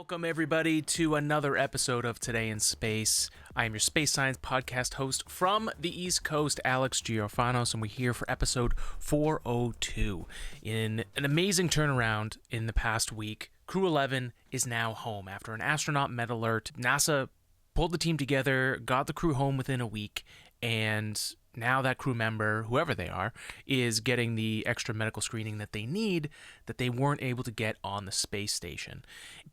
Welcome, everybody, to another episode of Today in Space. I am your space science podcast host from the East Coast, Alex G Orphanos, and we're here for episode 402. In an amazing turnaround in the past week, Crew 11 is now home. After an astronaut med alert, NASA pulled the team together, got the crew home within a week, and now that crew member, whoever they are, is getting the extra medical screening that they need that they weren't able to get on the space station.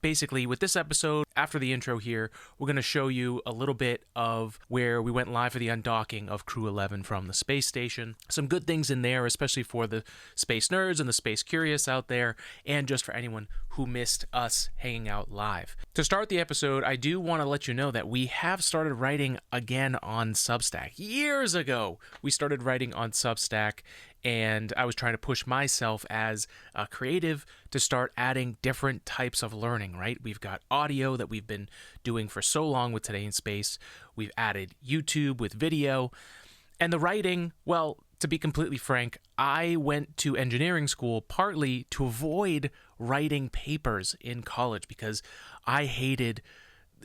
Basically, with this episode, after the intro here, we're going to show you a little bit of where we went live for the undocking of Crew 11 from the space station. Some good things in there, especially for the space nerds and the space curious out there, and just for anyone who missed us hanging out live. To start the episode, I do want to let you know that we have started writing again on Substack. Years ago, we started writing on Substack, and I was trying to push myself as a creative to start adding different types of learning, right? We've got audio that we've been doing for so long with Today in Space. We've added YouTube with video. And the writing, well, to be completely frank, I went to engineering school partly to avoid writing papers in college because I hated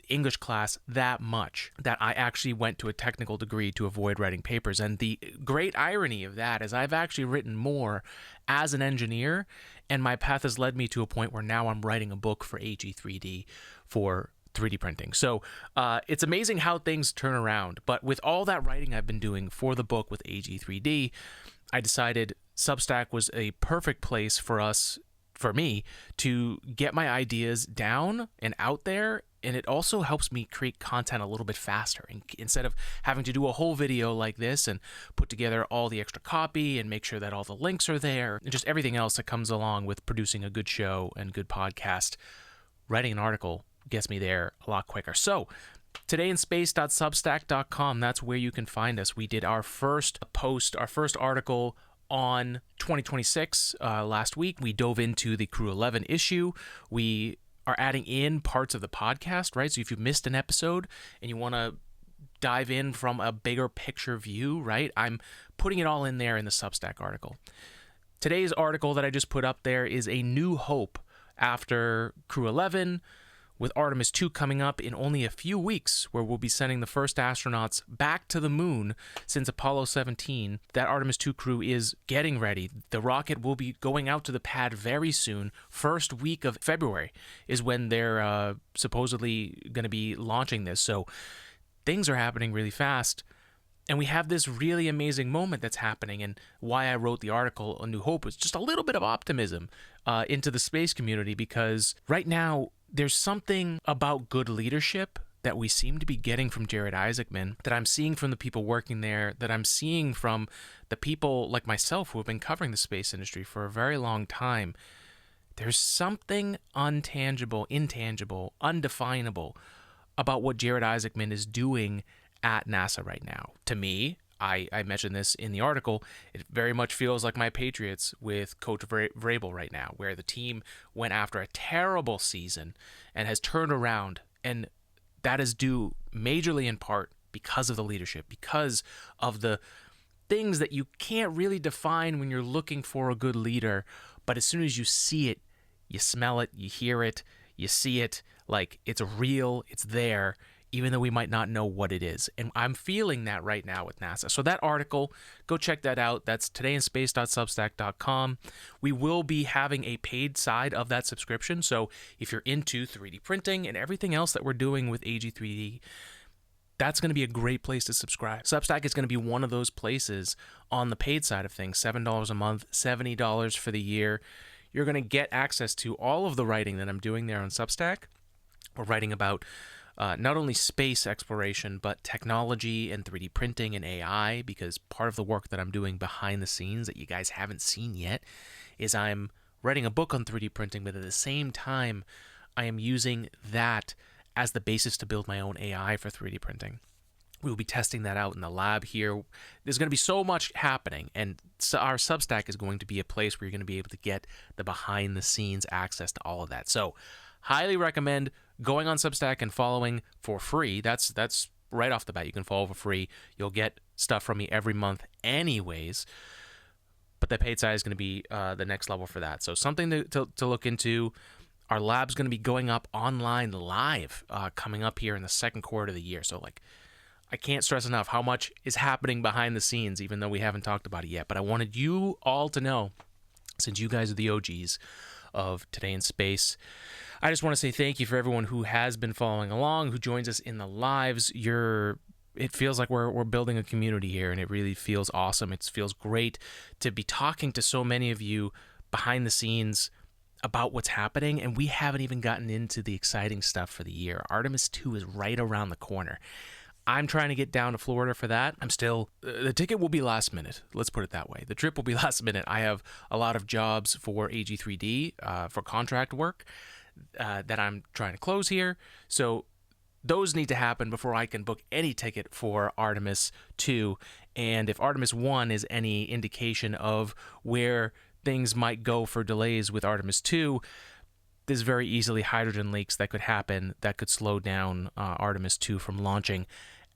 English class that much that I actually went to a technical degree to avoid writing papers. And the great irony of that is I've actually written more as an engineer, and my path has led me to a point where now I'm writing a book for AG3D for 3D printing. So it's amazing how things turn around. But with all that writing I've been doing for the book with AG3D, I decided Substack was a perfect place for me to get my ideas down and out there. And it also helps me create content a little bit faster. And instead of having to do a whole video like this and put together all the extra copy and make sure that all the links are there and just everything else that comes along with producing a good show and good podcast, writing an article gets me there a lot quicker. So todayinspace.substack.com, that's where you can find us. We did our first post, our first article on 2026 last week. We dove into the Crew 11 issue. We are adding in parts of the podcast, right? So if you missed an episode and you want to dive in from a bigger picture view, right? I'm putting it all in there in the Substack article. Today's article that I just put up there is A New Hope after Crew 11, with Artemis 2 coming up in only a few weeks, where we'll be sending the first astronauts back to the moon since Apollo 17. That Artemis 2 crew is getting ready. The rocket will be going out to the pad very soon. First week of February is when they're supposedly going to be launching this. So things are happening really fast. And we have this really amazing moment that's happening. And why I wrote the article, A New Hope, was just a little bit of optimism into the space community, because right now, there's something about good leadership that we seem to be getting from Jared Isaacman, that I'm seeing from the people working there, that I'm seeing from the people like myself who have been covering the space industry for a very long time. There's something intangible, undefinable about what Jared Isaacman is doing at NASA right now. To me, I mentioned this in the article, it very much feels like my Patriots with Coach Vrabel right now, where the team went after a terrible season and has turned around, and that is due majorly in part because of the leadership, because of the things that you can't really define when you're looking for a good leader, but as soon as you see it, you smell it, you hear it, you see it, like it's real, it's there, even though we might not know what it is. And I'm feeling that right now with NASA. So that article, go check that out. That's todayinspace.substack.com. We will be having a paid side of that subscription. So if you're into 3D printing and everything else that we're doing with AG3D, that's going to be a great place to subscribe. Substack is going to be one of those places on the paid side of things. $7 a month, $70 for the year. You're going to get access to all of the writing that I'm doing there on Substack. We're writing about not only space exploration, but technology and 3D printing and AI, because part of the work that I'm doing behind the scenes that you guys haven't seen yet is I'm writing a book on 3D printing, but at the same time, I am using that as the basis to build my own AI for 3D printing. We will be testing that out in the lab here. There's going to be so much happening, and so our Substack is going to be a place where you're going to be able to get the behind the scenes access to all of that. So highly recommend going on Substack and following for free. That's right off the bat. You can follow for free. You'll get stuff from me every month anyways. But the paid side is going to be the next level for that. So something to look into. Our lab's going to be going up online live coming up here in the second quarter of the year. So, I can't stress enough how much is happening behind the scenes, even though we haven't talked about it yet. But I wanted you all to know, since you guys are the OGs of Today in Space, I just want to say thank you for everyone who has been following along, who joins us in the lives. It feels like we're building a community here, and it really feels awesome. It feels great to be talking to so many of you behind the scenes about what's happening, and we haven't even gotten into the exciting stuff for the year. Artemis 2 is right around the corner. I'm trying to get down to Florida for that. The ticket will be last minute. Let's put it that way. The trip will be last minute. I have a lot of jobs for AG3D for contract work that I'm trying to close here. So those need to happen before I can book any ticket for Artemis 2. And if Artemis 1 is any indication of where things might go for delays with Artemis 2, there's very easily hydrogen leaks that could happen that could slow down Artemis 2 from launching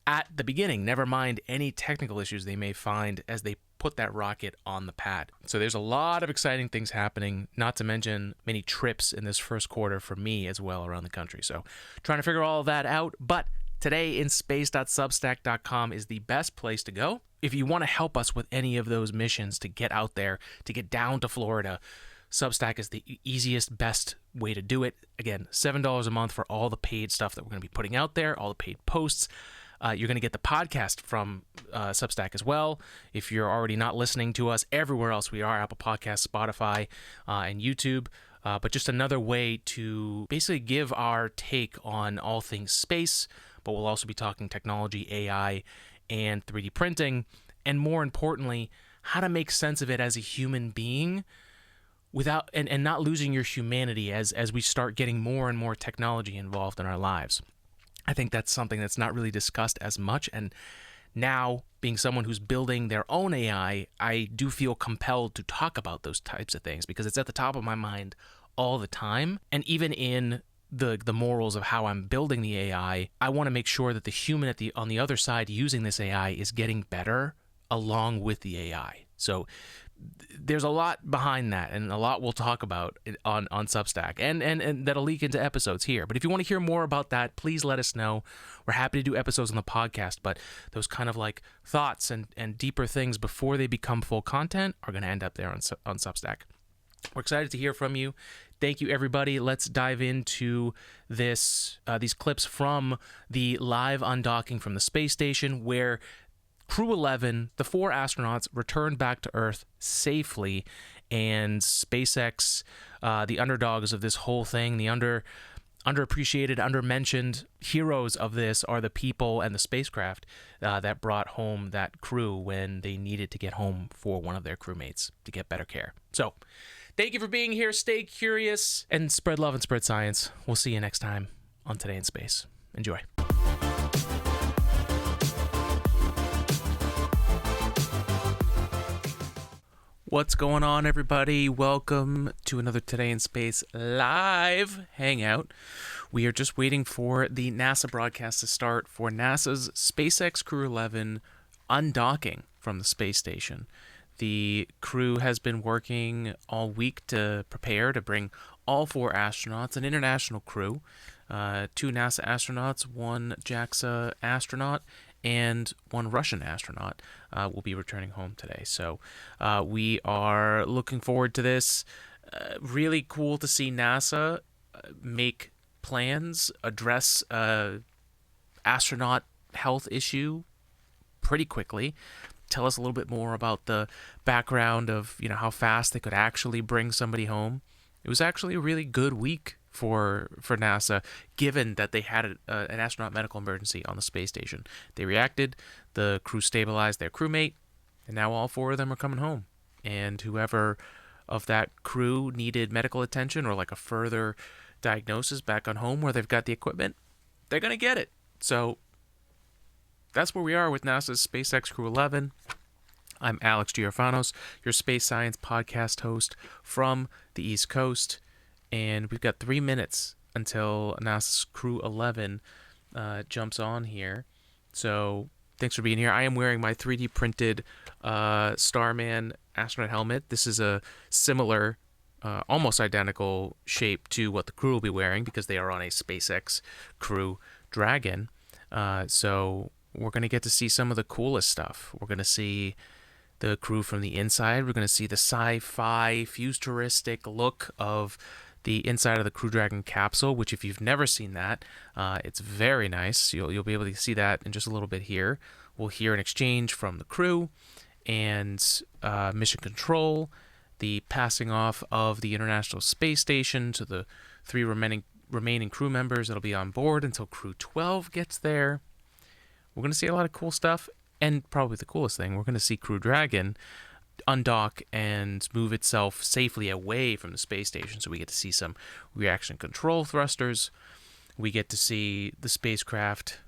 at the beginning, never mind any technical issues they may find as they put that rocket on the pad. So there's a lot of exciting things happening, not to mention many trips in this first quarter for me as well around the country. So trying to figure all of that out, but todayinspace.substack.com is the best place to go. If you want to help us with any of those missions to get out there, to get down to Florida, Substack is the easiest, best way to do it. Again, $7 a month for all the paid stuff that we're going to be putting out there, all the paid posts. You're going to get the podcast from Substack as well. If you're already not listening to us everywhere else, we are Apple Podcasts, Spotify, and YouTube. But just another way to basically give our take on all things space. But we'll also be talking technology, AI, and 3D printing. And more importantly, how to make sense of it as a human being without and not losing your humanity as we start getting more and more technology involved in our lives. I think that's something that's not really discussed as much, and now being someone who's building their own AI, I do feel compelled to talk about those types of things because it's at the top of my mind all the time. And even in the morals of how I'm building the AI, I want to make sure that the human on the other side using this AI is getting better along with the AI. So there's a lot behind that, and a lot we'll talk about on Substack, and that'll leak into episodes here. But if you want to hear more about that, please let us know. We're happy to do episodes on the podcast, but those kind of like thoughts and deeper things before they become full content are going to end up there on Substack. We're excited to hear from you. Thank you, everybody. Let's dive into these clips from the live undocking from the space station, where Crew 11, the 4 astronauts, returned back to Earth safely, and SpaceX, the underdogs of this whole thing, the underappreciated, undermentioned heroes of this are the people and the spacecraft that brought home that crew when they needed to get home for one of their crewmates to get better care. So, thank you for being here. Stay curious and spread love and spread science. We'll see you next time on Today in Space. Enjoy. What's going on, everybody? Welcome to another Today in Space live hangout. We are just waiting for the NASA broadcast to start for NASA's SpaceX Crew 11 undocking from the space station. The crew has been working all week to prepare to bring all 4 astronauts, an international crew, 2 NASA astronauts, 1 JAXA astronaut, and 1 Russian astronaut will be returning home today. So we are looking forward to this. Really cool to see NASA make plans, address astronaut health issue pretty quickly. Tell us a little bit more about the background of, how fast they could actually bring somebody home. It was actually a really good week for NASA, given that they had an astronaut medical emergency on the space station. They reacted, the crew stabilized their crewmate, and now all 4 of them are coming home. And whoever of that crew needed medical attention or like a further diagnosis back on home where they've got the equipment, they're going to get it. So that's where we are with NASA's SpaceX Crew 11. I'm Alex G Orphanos, your space science podcast host from the East Coast. And we've got 3 minutes until NASA's Crew 11 jumps on here. So thanks for being here. I am wearing my 3D printed Starman astronaut helmet. This is a similar almost identical shape to what the crew will be wearing because they are on a SpaceX Crew Dragon. So we're going to get to see some of the coolest stuff. We're going to see the crew from the inside. We're going to see the sci-fi futuristic look of the inside of the Crew Dragon capsule, which if you've never seen that, it's very nice. You'll be able to see that in just a little bit here. We'll hear an exchange from the crew and mission control, the passing off of the International Space Station to the 3 remaining crew members that'll be on board until Crew 12 gets there. We're going to see a lot of cool stuff, and probably the coolest thing, we're going to see Crew Dragon undock and move itself safely away from the space station, so we get to see some reaction control thrusters. We get to see the spacecraft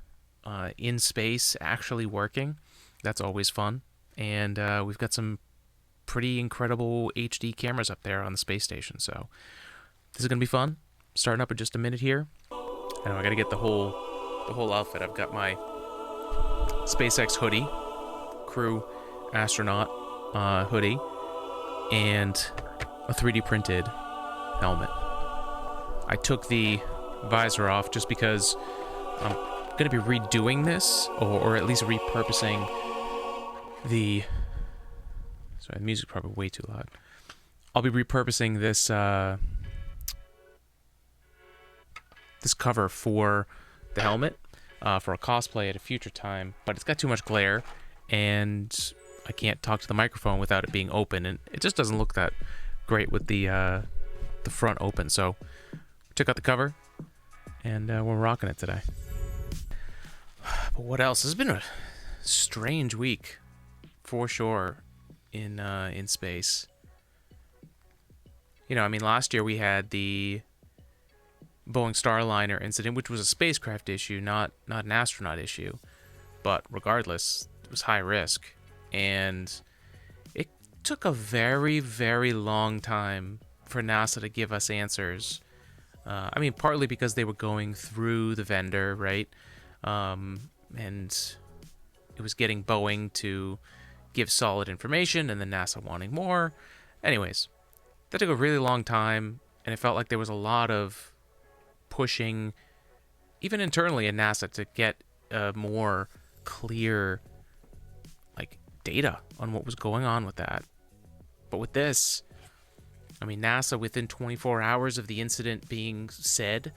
in space actually working. That's always fun. And we've got some pretty incredible HD cameras up there on the space station, so this is going to be fun. Starting up in just a minute here. And I got to get the whole outfit. I've got my SpaceX hoodie, crew astronaut hoodie, and a 3D printed helmet. I took the visor off just because I'm going to be redoing this, or at least repurposing the... Sorry, the music's probably way too loud. I'll be repurposing this this cover for the helmet for a cosplay at a future time, but it's got too much glare, and I can't talk to the microphone without it being open, and it just doesn't look that great with the front open. So took out the cover, and we're rocking it today. But what else? This has been a strange week, for sure, in space. You know, I mean, last year we had the Boeing Starliner incident, which was a spacecraft issue, not an astronaut issue. But regardless, it was high risk. And it took a very, very long time for NASA to give us answers. I mean, partly because they were going through the vendor, right? And it was getting Boeing to give solid information, and then NASA wanting more. Anyways, that took a really long time, and it felt like there was a lot of pushing, even internally in NASA, to get more clear, like, data on what was going on with that. But with this, I mean, NASA, within 24 hours of the incident being said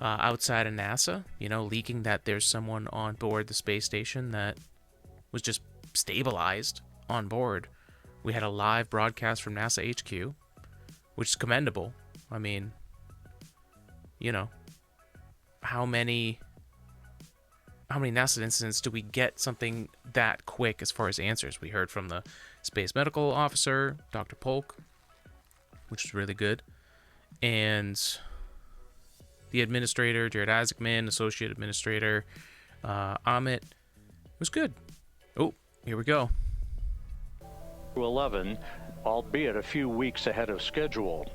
outside of NASA, you know, leaking that there's someone on board the space station that was just stabilized on board, we had a live broadcast from NASA HQ, which is commendable. I mean, you know, how many NASA incidents do we get something that quick as far as answers? We heard from the space medical officer, Dr. Polk, which is really good, and the administrator, Jared Isaacman, associate administrator, Amit, was good. Oh, here we go. 11, albeit a few weeks ahead of schedule.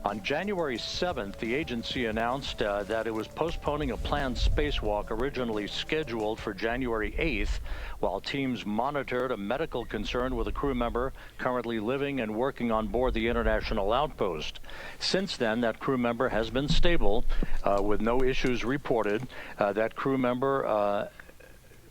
On January 7th, the agency announced that it was postponing a planned spacewalk originally scheduled for January 8th, while teams monitored a medical concern with a crew member currently living and working on board the International Outpost. Since then, that crew member has been stable, with no issues reported. That crew member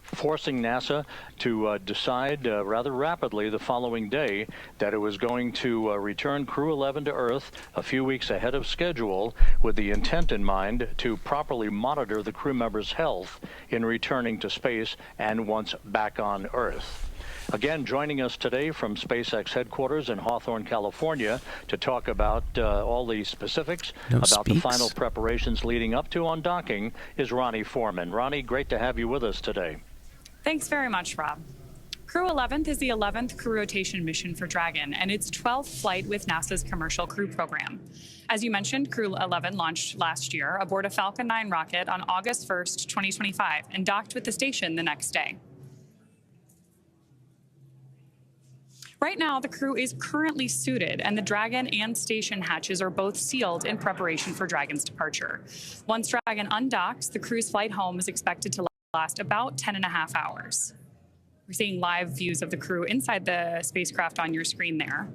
forcing NASA to decide rather rapidly the following day that it was going to return Crew 11 to Earth a few weeks ahead of schedule, with the intent in mind to properly monitor the crew member's health in returning to space and once back on Earth. Again, joining us today from SpaceX headquarters in Hawthorne, California, to talk about all the specifics the final preparations leading up to undocking is Ronnie Foreman. Ronnie, great to have you with us today. Thanks very much, Rob. Crew 11th is the 11th crew rotation mission for Dragon, and its 12th flight with NASA's Commercial Crew Program. As you mentioned, Crew 11 launched last year aboard a Falcon 9 rocket on August 1st, 2025, and docked with the station the next day. Right now, the crew is currently suited, and the Dragon and station hatches are both sealed in preparation for Dragon's departure. Once Dragon undocks, the crew's flight home is expected to last about 10.5 hours. We're seeing live views of the crew inside the spacecraft on your screen there.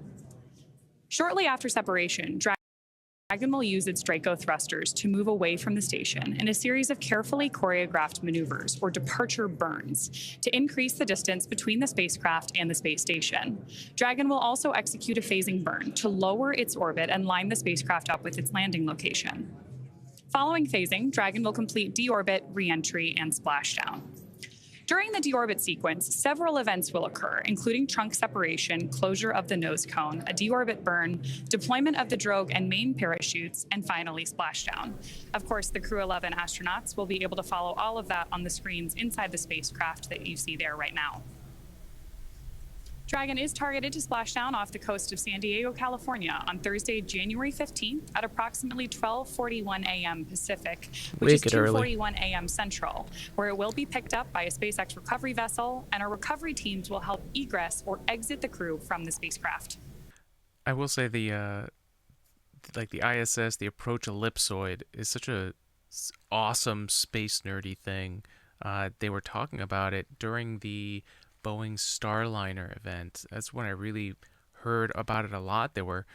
Shortly after separation, Dragon will use its Draco thrusters to move away from the station in a series of carefully choreographed maneuvers, or departure burns, to increase the distance between the spacecraft and the space station. Dragon will also execute a phasing burn to lower its orbit and line the spacecraft up with its landing location. Following phasing, Dragon will complete deorbit, reentry, and splashdown. During the deorbit sequence, several events will occur, including trunk separation, closure of the nose cone, a deorbit burn, deployment of the drogue and main parachutes, and finally splashdown. Of course, the Crew 11 astronauts will be able to follow all of that on the screens inside the spacecraft that you see there right now. Dragon is targeted to splash down off the coast of San Diego, California on Thursday, January 15th at approximately 12:41 a.m. Pacific, which is 2:41 a.m. Central, where it will be picked up by a SpaceX recovery vessel, and our recovery teams will help egress or exit the crew from the spacecraft. I will say the ISS, the approach ellipsoid, is such a awesome space nerdy thing. They were talking about it during the Boeing Starliner event. That's when I really heard about it a lot. There were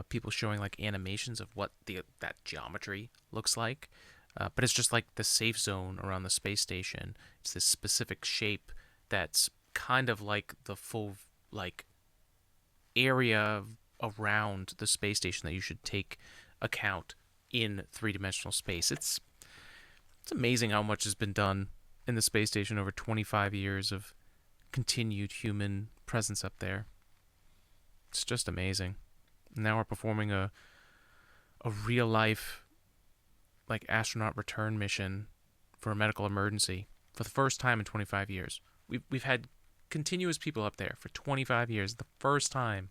people showing like animations of what that geometry looks like, but it's just like the safe zone around the space station. It's this specific shape that's kind of like the full like area around the space station that you should take account in three-dimensional space. It's amazing how much has been done in the space station over 25 years of continued human presence up there. It's just amazing. Now we're performing a real life like astronaut return mission for a medical emergency for the first time in 25 years. We've had continuous people up there for 25 years. The first time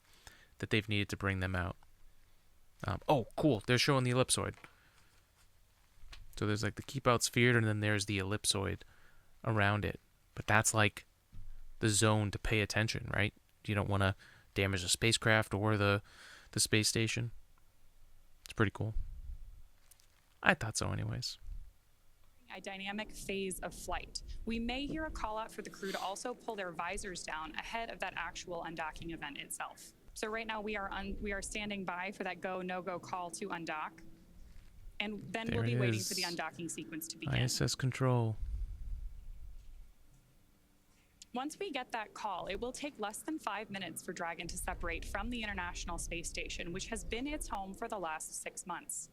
that they've needed to bring them out. Oh, cool. They're showing the ellipsoid. So there's like the keep out sphere, and then there's the ellipsoid around it. But that's like the zone to pay attention, right? You don't want to damage the spacecraft or the space station. It's pretty cool. I thought so anyways. A dynamic phase of flight. We may hear a call out for the crew to also pull their visors down ahead of that actual undocking event itself. So right now we are standing by for that go, no-go call to undock. And then we'll be waiting for the undocking sequence to begin. ISS control. Once we get that call, it will take less than 5 minutes for Dragon to separate from the International Space Station, which has been its home for the last 6 months.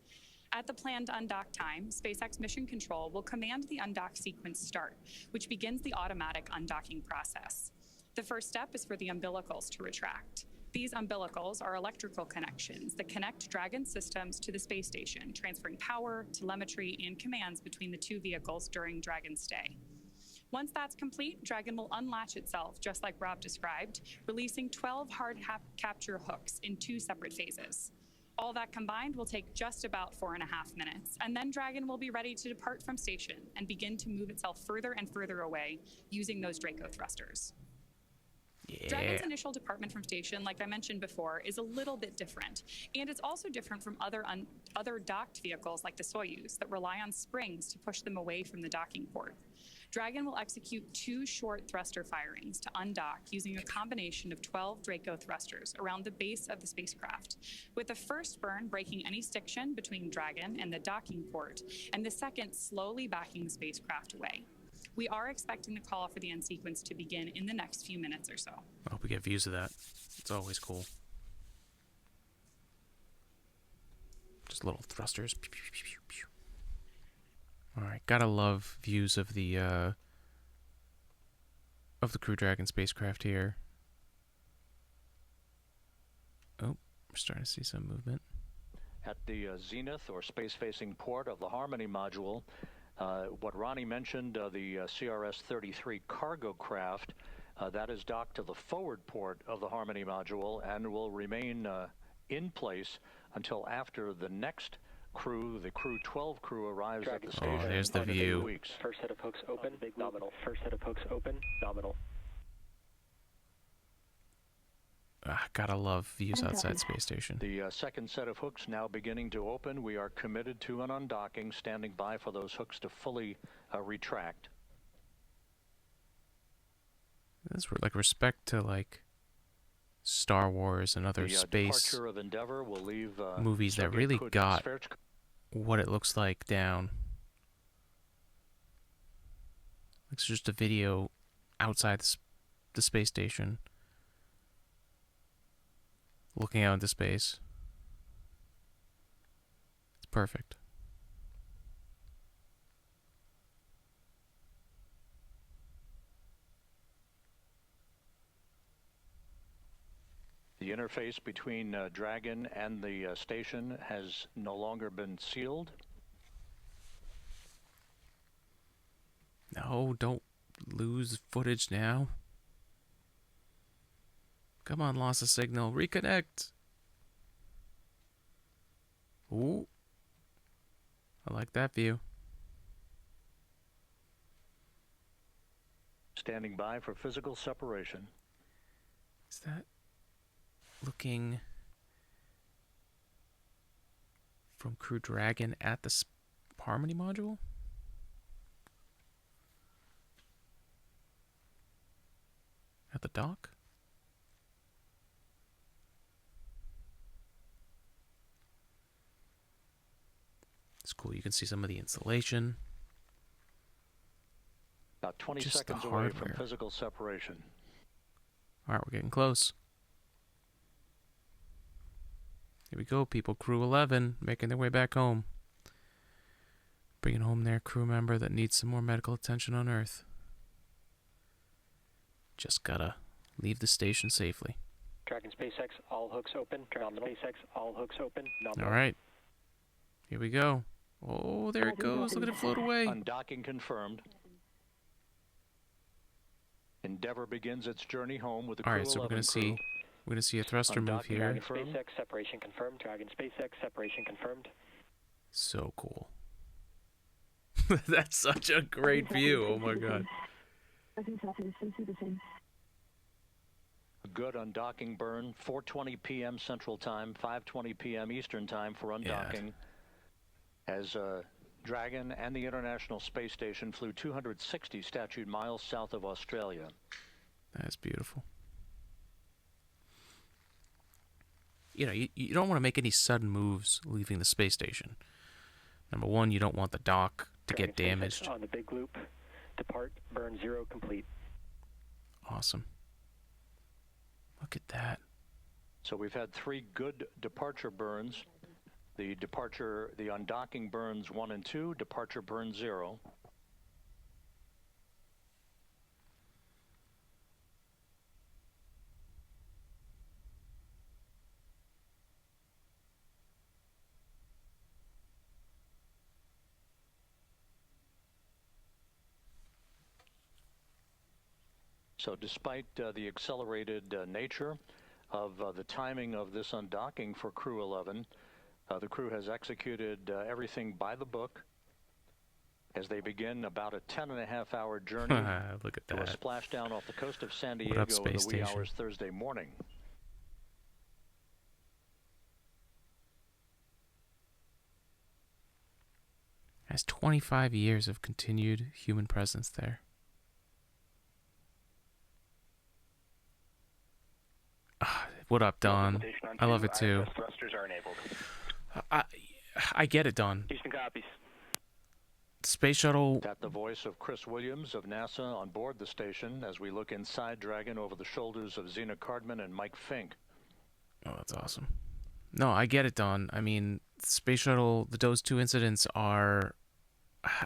At the planned undock time, SpaceX Mission Control will command the undock sequence start, which begins the automatic undocking process. The first step is for the umbilicals to retract. These umbilicals are electrical connections that connect Dragon systems to the space station, transferring power, telemetry, and commands between the two vehicles during Dragon's stay. Once that's complete, Dragon will unlatch itself, just like Rob described, releasing 12 hard capture hooks in 2 separate phases. All that combined will take just about 4.5 minutes, and then Dragon will be ready to depart from station and begin to move itself further and further away using those Draco thrusters. Yeah. Dragon's initial department from station, like I mentioned before, is a little bit different, and it's also different from other docked vehicles like the Soyuz that rely on springs to push them away from the docking port. Dragon will execute 2 short thruster firings to undock using a combination of 12 Draco thrusters around the base of the spacecraft, with the first burn breaking any stiction between Dragon and the docking port, and the second slowly backing the spacecraft away. We are expecting the call for the end sequence to begin in the next few minutes or so. I hope we get views of that. It's always cool. Just little thrusters. Pew, pew, pew, pew, pew. All right, gotta love views of the Crew Dragon spacecraft here. Oh, we're starting to see some movement. At the zenith or space-facing port of the Harmony module, what Ronnie mentioned, the CRS-33 cargo craft, that is docked to the forward port of the Harmony module and will remain in place until after the next crew, the Crew 12 crew, arrives at the station. Oh, there's the view. Weeks. First set of hooks open, nominal. First set of hooks open, nominal. Gotta love views outside space station. The second set of hooks now beginning to open. We are committed to an undocking, standing by for those hooks to fully retract. That's like respect to like Star Wars and other The space departure of Endeavour will leave movies that Sergei really got Kuzmich- what it looks like down. It's just a video outside the space station, looking out into space. It's perfect. The interface between Dragon and the station has no longer been sealed. No, don't lose footage now. Come on, lost a signal. Reconnect. Ooh. I like that view. Standing by for physical separation. Is that looking from Crew Dragon at the Harmony module? At the dock? It's cool. You can see some of the installation. About 20 Just the seconds away from hardware. physical separation. All right, we're getting close. Here we go, people. Crew 11 making their way back home. Bringing home their crew member that needs some more medical attention on Earth. Just gotta leave the station safely. Dragon SpaceX, all hooks open. Dragon SpaceX, all hooks open. All right. Here we go. Oh, there it goes. Look at it float away. Undocking confirmed. Endeavour begins its journey home with the All Crew right, so 11 we're gonna see a thruster move Undocking here. confirmed. SpaceX, separation confirmed. Dragon SpaceX, separation confirmed. So cool. That's such a great view. Oh my god. A good undocking burn, 4:20 p.m. Central Time, 5:20 p.m. Eastern Time for undocking. As Dragon and the International Space Station flew 260 statute miles south of Australia. That's beautiful. You know, you don't want to make any sudden moves leaving the space station. Number one, you don't want the dock to get Dragon SpaceX damaged. on the big loop. Depart. Burn 0 complete. Awesome. Look at that. So we've had 3 good departure burns. The undocking burns 1 and 2, departure burn 0. So despite the accelerated nature of the timing of this undocking for Crew 11, the crew has executed everything by the book as they begin about a 10.5-hour journey Look at to a that. splashdown off the coast of San What Diego up, in space the wee station? hours Thursday morning. Has 25 years of continued human presence there. What up, Don? I love it too. Thrusters are enabled. I get it, Don. Houston copies. Space shuttle. That the voice of Chris Williams of NASA on board the station as we look inside Dragon over the shoulders of Zena Cardman and Mike Fink. Oh, that's awesome. No, I get it, Don. I mean, space shuttle. Those two incidents are,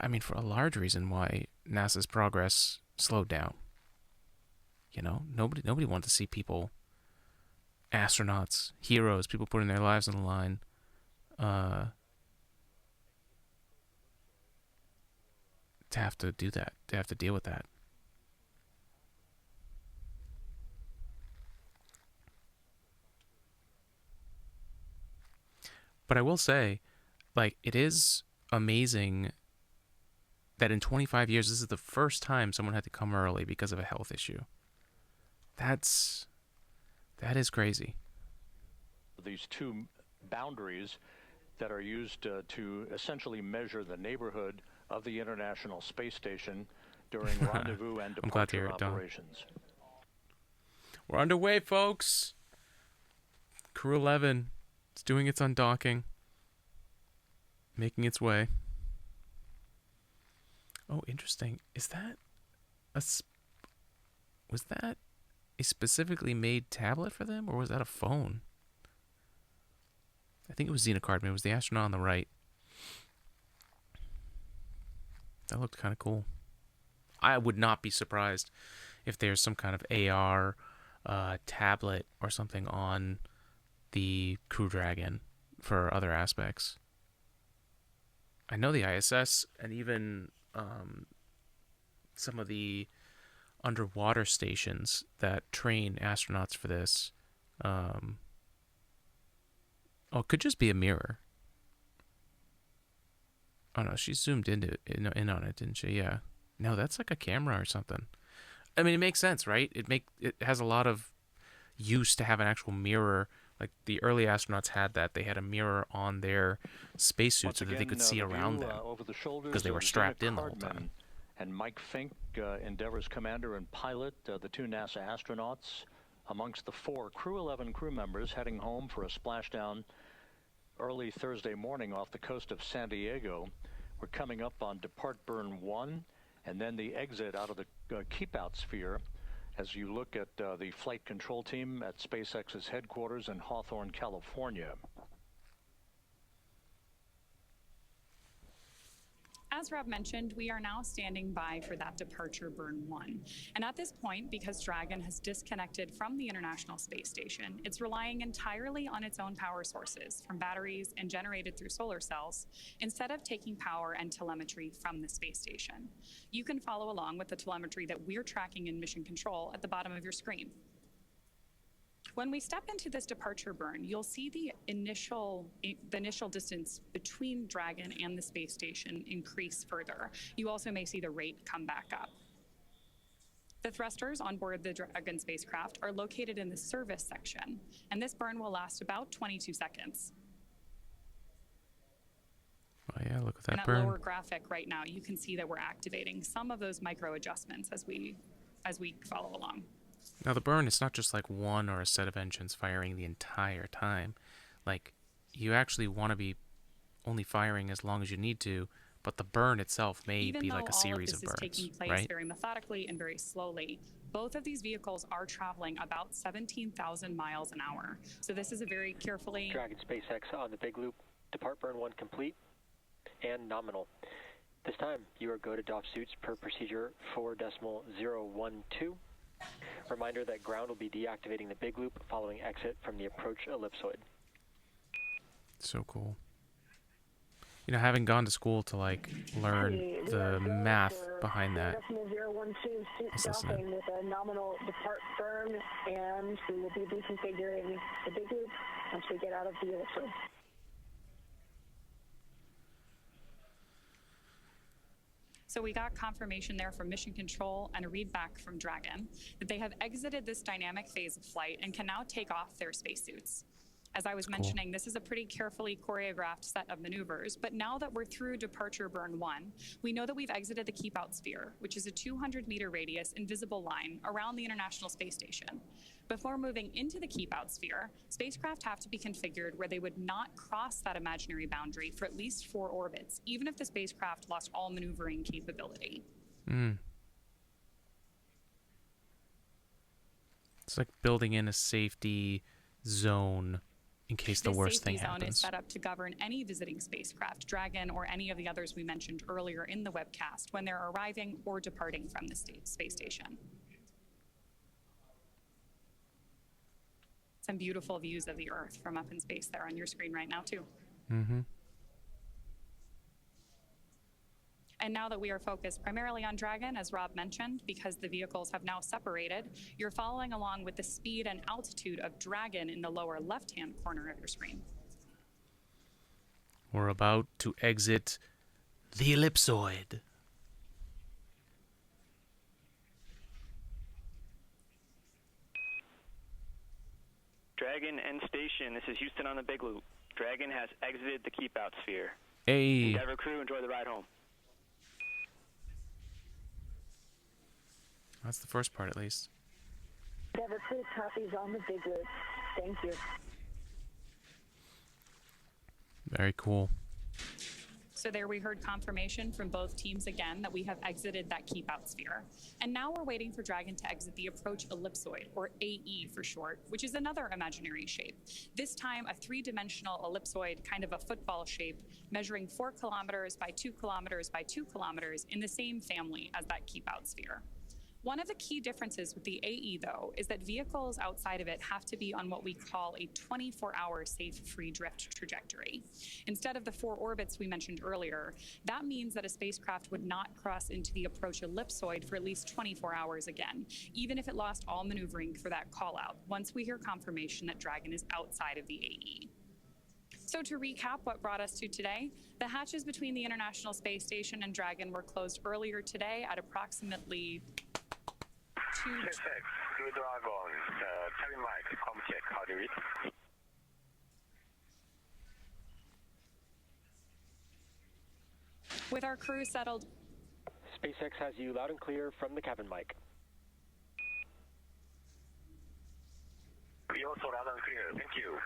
I mean, for a large reason why NASA's progress slowed down. You know, nobody wanted to see people, astronauts, heroes, people putting their lives on the line, to have to do that, to have to deal with that. But I will say, like, it is amazing that in 25 years, this is the first time someone had to come early because of a health issue. That is crazy. These two boundaries that are used to essentially measure the neighborhood of the International Space Station during rendezvous and I'm glad to hear departure it, Don. operations. We're underway, folks. Crew 11. It's doing its undocking. Making its way. Oh, interesting. Is that was that a specifically made tablet for them, or was that a phone? I think it was Xenocard, but it was the astronaut on the right. That looked kind of cool. I would not be surprised if there's some kind of AR tablet or something on the Crew Dragon for other aspects. I know the ISS and even some of the underwater stations that train astronauts for this. It could just be a mirror. Oh no, she zoomed in on it, didn't she? Yeah. No, that's like a camera or something. I mean, it makes sense, right? It has a lot of use to have an actual mirror. Like the early astronauts had that. They had a mirror on their spacesuit so that they could see around them because they were strapped in the whole time. And Mike Fink, Endeavour's commander and pilot, the two NASA astronauts, amongst the 4 Crew 11 crew members heading home for a splashdown early Thursday morning off the coast of San Diego. We're coming up on Depart Burn 1 and then the exit out of the keep-out sphere as you look at the flight control team at SpaceX's headquarters in Hawthorne, California. As Rob mentioned, we are now standing by for that departure burn 1. And at this point, because Dragon has disconnected from the International Space Station, it's relying entirely on its own power sources from batteries and generated through solar cells, instead of taking power and telemetry from the space station. You can follow along with the telemetry that we're tracking in Mission Control at the bottom of your screen. When we step into this departure burn, you'll see the initial distance between Dragon and the space station increase further. You also may see the rate come back up. The thrusters on board the Dragon spacecraft are located in the service section, and this burn will last about 22 seconds. Oh yeah, look at that in that burn. Lower graphic right now, you can see that we're activating some of those micro adjustments as we follow along. Now the burn is not just like one or a set of engines firing the entire time. Like, you actually want to be only firing as long as you need to, but the burn itself may be like a series of burns, Even though all of this is taking place very methodically and very slowly, both of these vehicles are traveling about 17,000 miles an hour. So this is a very carefully... Dragon SpaceX on the big loop. Depart burn 1 complete and nominal. This time, you are go to doff suits per procedure 4.012. Reminder that ground will be deactivating the big loop following exit from the approach ellipsoid. So cool. You know, having gone to school to like learn the math behind that. Let's listen in. With a nominal depart burn, and we will be deconfiguring the big loop once we get out of the ellipsoid. So we got confirmation there from Mission Control and a read back from Dragon that they have exited this dynamic phase of flight and can now take off their spacesuits. As I was mentioning, this is a pretty carefully choreographed set of maneuvers, but now that we're through departure burn 1, we know that we've exited the keep out sphere, which is a 200-meter radius invisible line around the International Space Station. Before moving into the keep out sphere, spacecraft have to be configured where they would not cross that imaginary boundary for at least 4 orbits, even if the spacecraft lost all maneuvering capability. It's like building in a safety zone in case the worst thing happens. This safety zone is set up to govern any visiting spacecraft, Dragon or any of the others we mentioned earlier in the webcast, when they're arriving or departing from the space station. Some beautiful views of the Earth from up in space there on your screen right now, too. And now that we are focused primarily on Dragon, as Rob mentioned, because the vehicles have now separated, you're following along with the speed and altitude of Dragon in the lower left-hand corner of your screen. We're about to exit the ellipsoid. Dragon end station. This is Houston on the big loop. Dragon has exited the keep out sphere. Hey. Endeavour crew, enjoy the ride home. That's the first part, at least. Endeavour crew copies on the big loop. Thank you. Very cool. So there we heard confirmation from both teams again that we have exited that keep out sphere. And now we're waiting for Dragon to exit the approach ellipsoid, or AE for short, which is another imaginary shape. This time a three-dimensional ellipsoid, kind of a football shape, measuring 4 kilometers by 2 kilometers by 2 kilometers in the same family as that keep out sphere. One of the key differences with the AE, though, is that vehicles outside of it have to be on what we call a 24-hour safe free drift trajectory. Instead of the 4 orbits we mentioned earlier, that means that a spacecraft would not cross into the approach ellipsoid for at least 24 hours again, even if it lost all maneuvering for that call-out, once we hear confirmation that Dragon is outside of the AE. So to recap what brought us to today, the hatches between the International Space Station and Dragon were closed earlier today at approximately Check. Good drive on. Cabin mic. Com check. How do you read? With our crew settled. SpaceX has you loud and clear from the cabin mic. We also loud and clear. Thank you.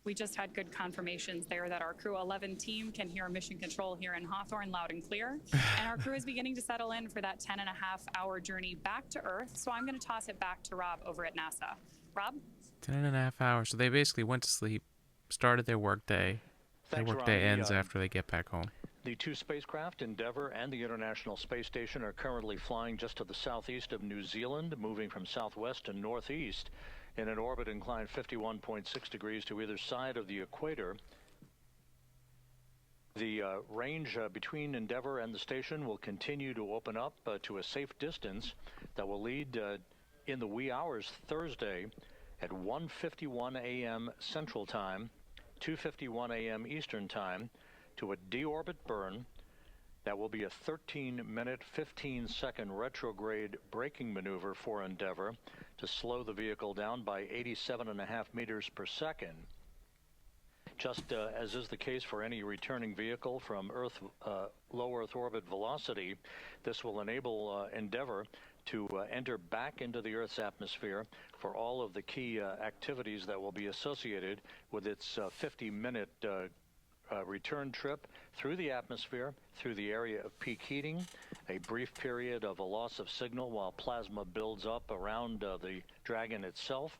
We just had good confirmations there that our Crew 11 team can hear mission control here in Hawthorne loud and clear. And our crew is beginning to settle in for that 10.5-hour journey back to Earth. So I'm going to toss it back to Rob over at NASA. Rob? 10.5 hours. So they basically went to sleep, started their workday. Their workday ends after they get back home. The 2 spacecraft, Endeavour and the International Space Station, are currently flying just to the southeast of New Zealand, moving from southwest to northeast in an orbit inclined 51.6 degrees to either side of the equator. The range between Endeavour and the station will continue to open up to a safe distance that will lead in the wee hours Thursday at 1:51 a.m. Central Time, 2:51 a.m. Eastern Time, to a deorbit burn that will be a 13-minute, 15-second retrograde braking maneuver for Endeavour to slow the vehicle down by 87.5 meters per second. Just as is the case for any returning vehicle from low Earth orbit velocity, this will enable Endeavour to enter back into the Earth's atmosphere for all of the key activities that will be associated with its 50-minute return trip through the atmosphere, through the area of peak heating, a brief period of a loss of signal while plasma builds up around the Dragon itself,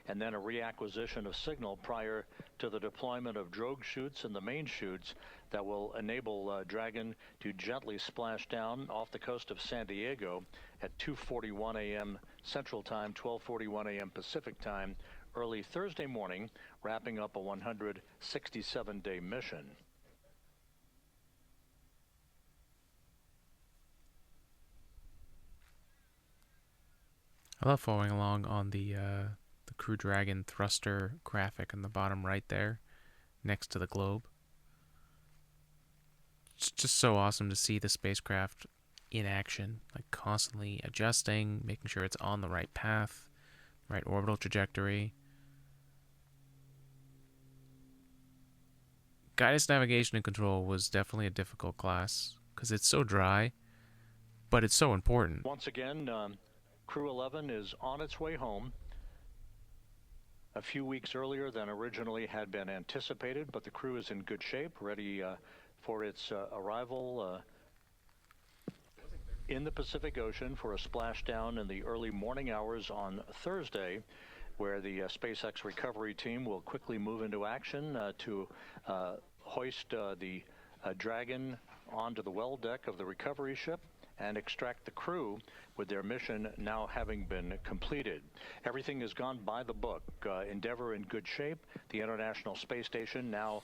and then a reacquisition of signal prior to the deployment of drogue chutes and the main chutes that will enable Dragon to gently splash down off the coast of San Diego at 2:41 a.m. Central Time, 12:41 a.m. Pacific Time, early Thursday morning, wrapping up a 167-day mission. I love following along on the Crew Dragon thruster graphic in the bottom right there, next to the globe. It's just so awesome to see the spacecraft in action, like constantly adjusting, making sure it's on the right path, right orbital trajectory. Guidance, navigation, and control was definitely a difficult class because it's so dry, but it's so important. Once again, Crew 11 is on its way home a few weeks earlier than originally had been anticipated, but the crew is in good shape, ready for its arrival in the Pacific Ocean for a splashdown in the early morning hours on Thursday, where the SpaceX recovery team will quickly move into action to hoist the Dragon onto the well deck of the recovery ship and extract the crew, with their mission now having been completed. Everything has gone by the book. Endeavour in good shape. The International Space Station now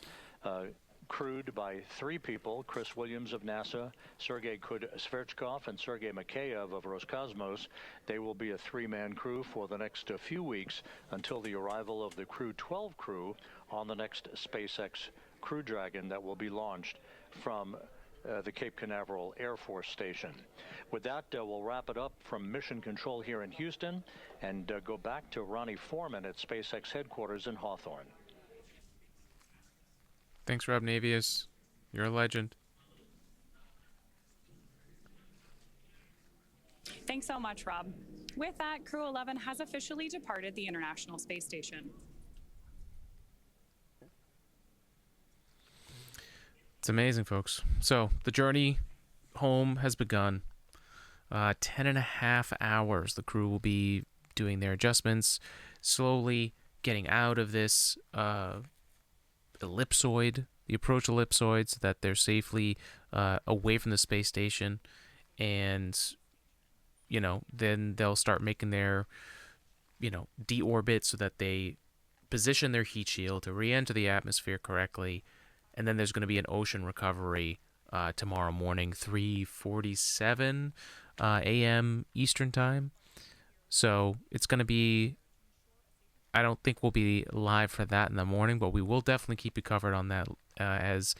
crewed by 3 people, Chris Williams of NASA, Sergei Sverchkov, and Sergei Mikheyev of Roscosmos. They will be a 3-man crew for the next few weeks until the arrival of the Crew 12 crew on the next SpaceX Crew Dragon that will be launched from the Cape Canaveral Air Force Station. With that, we'll wrap it up from Mission Control here in Houston and go back to Ronnie Foreman at SpaceX headquarters in Hawthorne. Thanks, Rob Navius. You're a legend. Thanks so much, Rob. With that, Crew 11 has officially departed the International Space Station. It's amazing, folks. So the journey home has begun. 10.5 hours. The crew will be doing their adjustments, slowly getting out of this ellipsoid, the approach ellipsoid, so that they're safely away from the space station. And, then they'll start making their, deorbit so that they position their heat shield to re-enter the atmosphere correctly. And then there's going to be an ocean recovery tomorrow morning, 3:47 a.m. Eastern time. So it's going to be, I don't think we'll be live for that in the morning, but we will definitely keep you covered on that as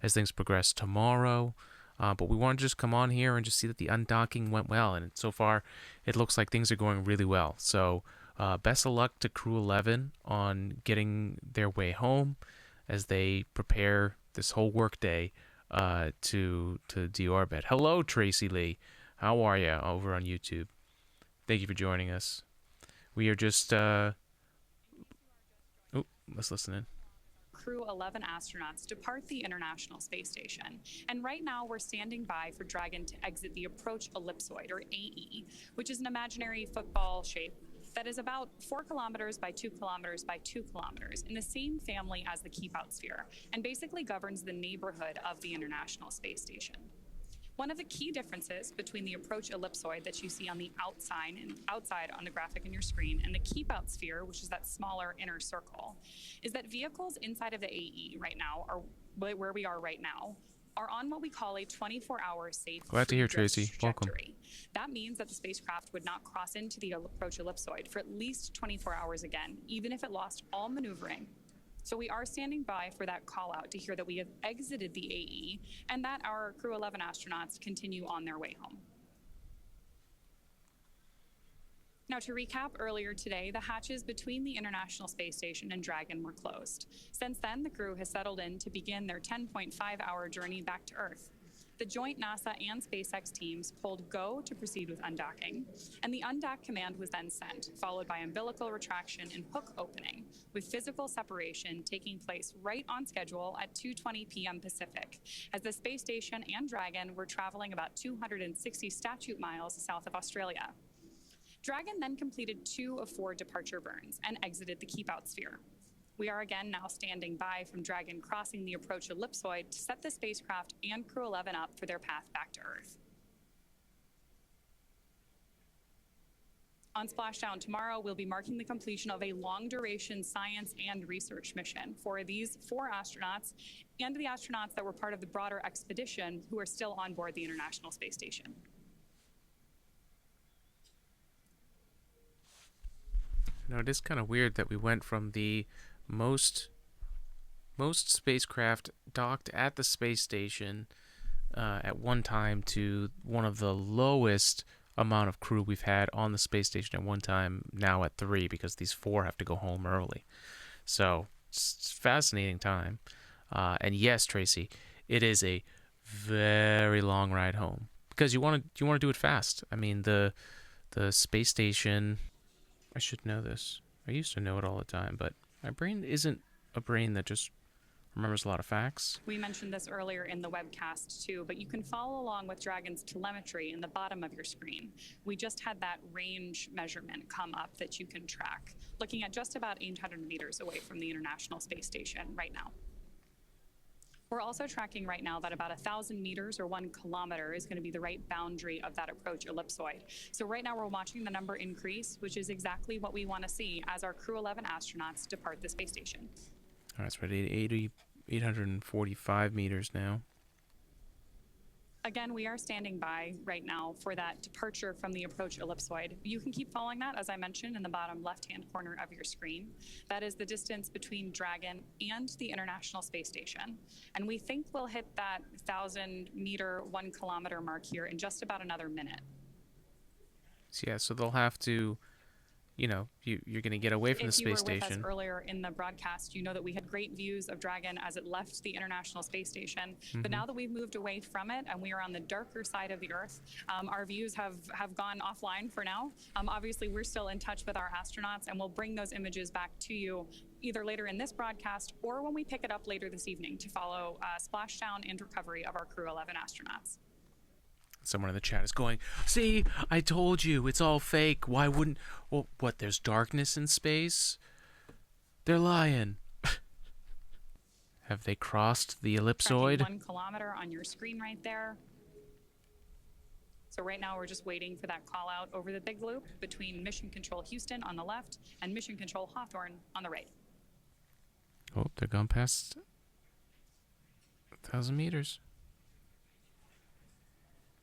things progress tomorrow. But we want to just come on here and just see that the undocking went well. And so far, it looks like things are going really well. So best of luck to Crew 11 on getting their way home as they prepare this whole workday to deorbit. Hello, Tracy Lee. How are you over on YouTube? Thank you for joining us. We are just... let's listen in. Crew 11 astronauts depart the International Space Station. And right now we're standing by for Dragon to exit the approach ellipsoid, or AE, which is an imaginary football shape that is about 4 kilometers by 2 kilometers by 2 kilometers in the same family as the Keep Out Sphere, and basically governs the neighborhood of the International Space Station. One of the key differences between the approach ellipsoid that you see on the outside on the graphic in your screen and the Keep Out Sphere, which is that smaller inner circle, is that vehicles inside of the AE right now, are where we are right now, are on what we call a 24-hour safe Glad to hear, Tracy. trajectory. That means that the spacecraft would not cross into the approach ellipsoid for at least 24 hours again, even if it lost all maneuvering. So we are standing by for that call out to hear that we have exited the AE and that our Crew 11 astronauts continue on their way home. Now, to recap, earlier today, the hatches between the International Space Station and Dragon were closed. Since then, the crew has settled in to begin their 10.5-hour journey back to Earth. The joint NASA and SpaceX teams pulled go to proceed with undocking, and the undock command was then sent, followed by umbilical retraction and hook opening, with physical separation taking place right on schedule at 2:20 p.m. Pacific, as the space station and Dragon were traveling about 260 statute miles south of Australia. Dragon then completed 2 of 4 departure burns and exited the Keep Out Sphere. We are again now standing by from Dragon crossing the approach ellipsoid to set the spacecraft and Crew 11 up for their path back to Earth. On Splashdown tomorrow, we'll be marking the completion of a long-duration science and research mission for these 4 astronauts and the astronauts that were part of the broader expedition who are still on board the International Space Station. Now, it is kind of weird that we went from the most spacecraft docked at the space station at one time to one of the lowest amount of crew we've had on the space station at one time, now at 3, because these 4 have to go home early. So it's a fascinating time. And yes, Tracy, it is a very long ride home because you want to do it fast. I mean, the space station, I should know this. I used to know it all the time, but my brain isn't a brain that just remembers a lot of facts. We mentioned this earlier in the webcast too, but you can follow along with Dragon's telemetry in the bottom of your screen. We just had that range measurement come up that you can track, looking at just about 800 meters away from the International Space Station right now. We're also tracking right now that about 1,000 meters or 1 kilometer is going to be the right boundary of that approach ellipsoid. So right now we're watching the number increase, which is exactly what we want to see as our Crew 11 astronauts depart the space station. All right, so we're at 845 meters now. Again, we are standing by right now for that departure from the approach ellipsoid. You can keep following that, as I mentioned, in the bottom left-hand corner of your screen. That is the distance between Dragon and the International Space Station. And we think we'll hit that 1,000-meter, 1 kilometer mark here in just about another minute. So, yeah, so they'll have to, you're going to get away from the space station. If you were with us earlier in the broadcast, you know that we had great views of Dragon as it left the International Space Station. Mm-hmm. But now that we've moved away from it and we are on the darker side of the Earth, our views have gone offline for now. Obviously, we're still in touch with our astronauts, and we'll bring those images back to you either later in this broadcast or when we pick it up later this evening to follow splashdown and recovery of our Crew 11 astronauts. Someone in the chat is going, see, I told you, it's all fake. Why wouldn't... Well, what, there's darkness in space? They're lying. Have they crossed the ellipsoid? 1 kilometer on your screen right there. So right now we're just waiting for that call out over the big loop between Mission Control Houston on the left and Mission Control Hawthorne on the right. Oh, they're gone past 1,000 meters.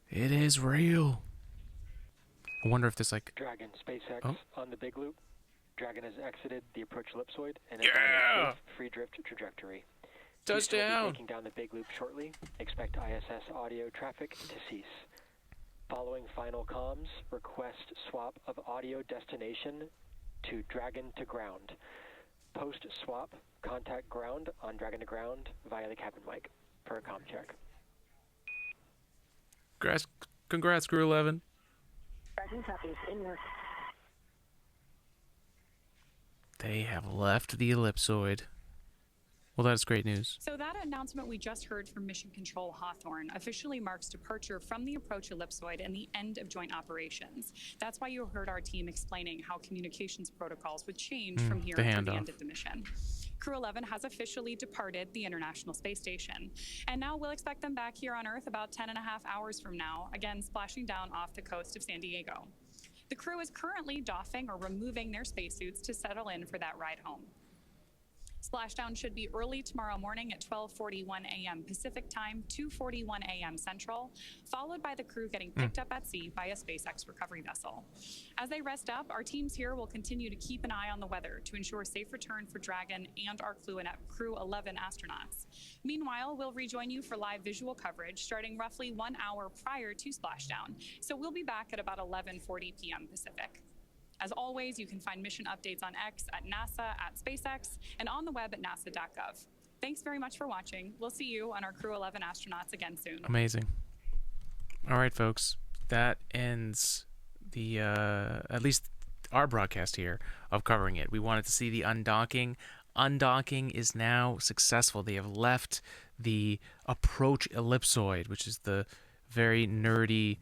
It is real. I wonder if there's like... Dragon SpaceX on the big loop. Dragon has exited the approach ellipsoid and is on a safe free drift trajectory. Touchdown! Houston will be taking down the big loop shortly. Expect ISS audio traffic to cease. Following final comms, request swap of audio destination to Dragon to ground. Post swap, contact ground on Dragon to ground via the cabin mic for a comm check. Congrats, Crew 11. Dragon copies, in work. They have left the ellipsoid. Well, that's great news. So that announcement we just heard from Mission Control Hawthorne officially marks departure from the approach ellipsoid and the end of joint operations. That's why you heard our team explaining how communications protocols would change from here until the end of the mission. Crew 11 has officially departed the International Space Station, and now we'll expect them back here on Earth about 10.5 hours from now, again splashing down off the coast of San Diego. The crew is currently doffing or removing their spacesuits to settle in for that ride home. Splashdown should be early tomorrow morning at 12:41 a.m. Pacific Time, 2:41 a.m. Central, followed by the crew getting picked up at sea by a SpaceX recovery vessel. As they rest up, our teams here will continue to keep an eye on the weather to ensure safe return for Dragon and our Crew 11 astronauts. Meanwhile, we'll rejoin you for live visual coverage starting roughly 1 hour prior to splashdown, so we'll be back at about 11:40 p.m. Pacific. As always, you can find mission updates on X, at NASA, at SpaceX, and on the web at nasa.gov. Thanks very much for watching. We'll see you on our Crew 11 astronauts again soon. Amazing. All right, folks. That ends the, at least our broadcast here of covering it. We wanted to see the undocking. Undocking is now successful. They have left the approach ellipsoid, which is the very nerdy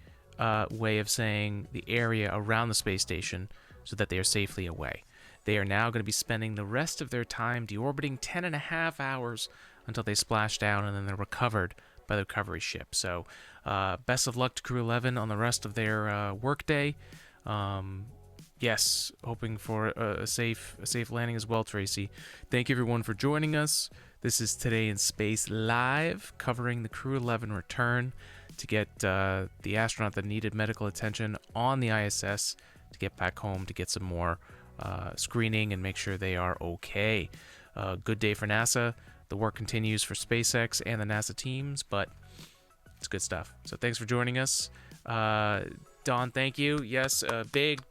way of saying the area around the space station, so that they are safely away. They are now going to be spending the rest of their time deorbiting 10.5 hours until they splash down, and then they're recovered by the recovery ship. So best of luck to Crew 11 on the rest of their workday. Yes, hoping for a safe landing as well, Tracy. Thank you everyone for joining us. This is Today in Space Live, covering the Crew 11 return to get the astronaut that needed medical attention on the ISS to get back home to get some more screening and make sure they are okay. Good day for NASA. The work continues for SpaceX and the NASA teams, but it's good stuff. So thanks for joining us. Don, thank you. Yes, big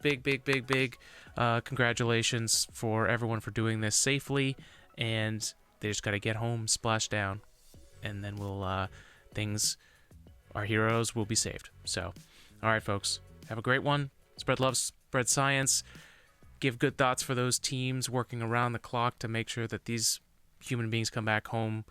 congratulations for everyone for doing this safely, and they just got to get home, splash down, and then we'll our heroes will be saved. So, all right, folks, have a great one. Spread love, spread science. Give good thoughts for those teams working around the clock to make sure that these human beings come back home